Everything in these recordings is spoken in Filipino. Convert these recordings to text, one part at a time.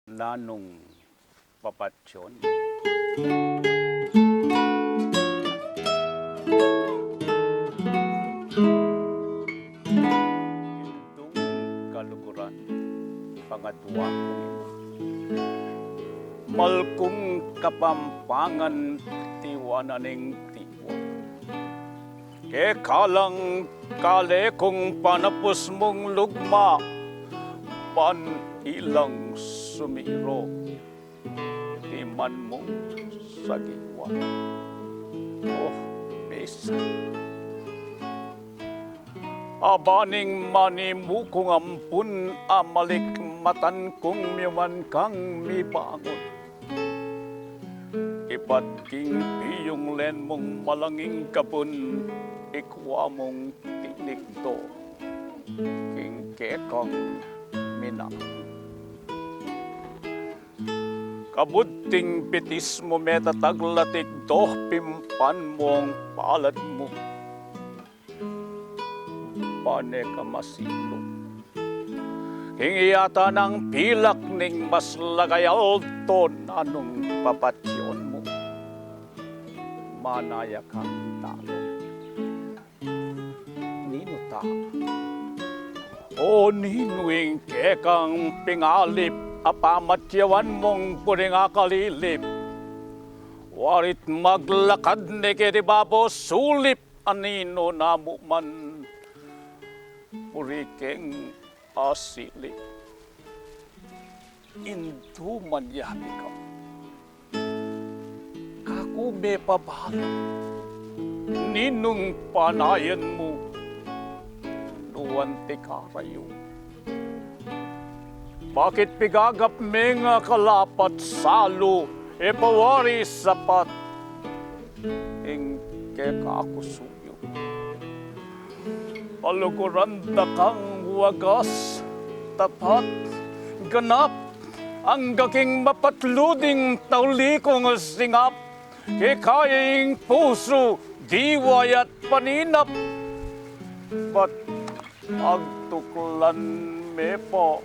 Lanong papatsyon. Itong kaluguran, pangadwa kong ina. Malkong kapampangan, tiwananing tiwa. Kekalang kale kong panapos mong lugma, pan ilang sumiro, timan mong sagiwa. Oh, besa. Abaning manimu kong ampun, amalik matan kong miyaman kang mibangon. Ipat king piyong len mong malanging kapun, ikwa mong tinik do, king kekang minang. Kabuting pitis mo metataglatik doh pimpan mong palad mo. Pane ka masilo. Hingiyata ng pilak ning mas lagayal to nanong papatsyon mo. Manaya kang talo. Nino ta? O ninuing kekang pingalip, apamatyawan mong puring akalilip. Warit maglakad ni kiribabo sulip, anino namo man purikeng asilip. Indu man yabi ka. Kakube pabalo, ninong panayan mo, nuwante karayo. Bakit pigagap mga kalapat salo, e pawari sapat, ing kekakusuyo. Paluguranda kang wagas, tapat, ganap, ang gaking mapatluding tauli kong singap, kikaing puso, diwa at paninap, ba't agtuklan me po,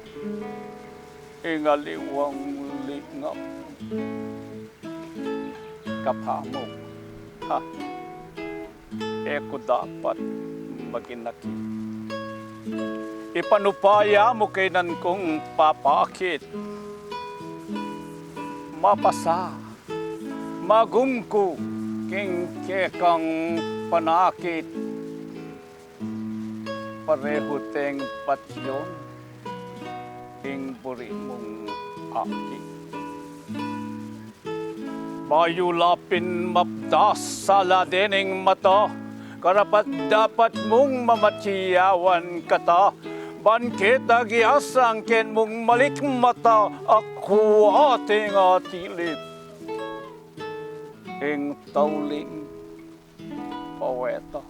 ingaliwang lingap. Kapamong, ha? Eko dapat maginaki. Ipanupaya mo kainan kong papakit. Mapasa, magungko, king kekang panakit. Pareho teng patyon, ing buri mong aki. Mayulapin mapdas sa ladening mata, karapat dapat mong mamatsiyawan kata, bankit agyasang ken mong malikmata, ako ating atilip. Ing tauling paweta.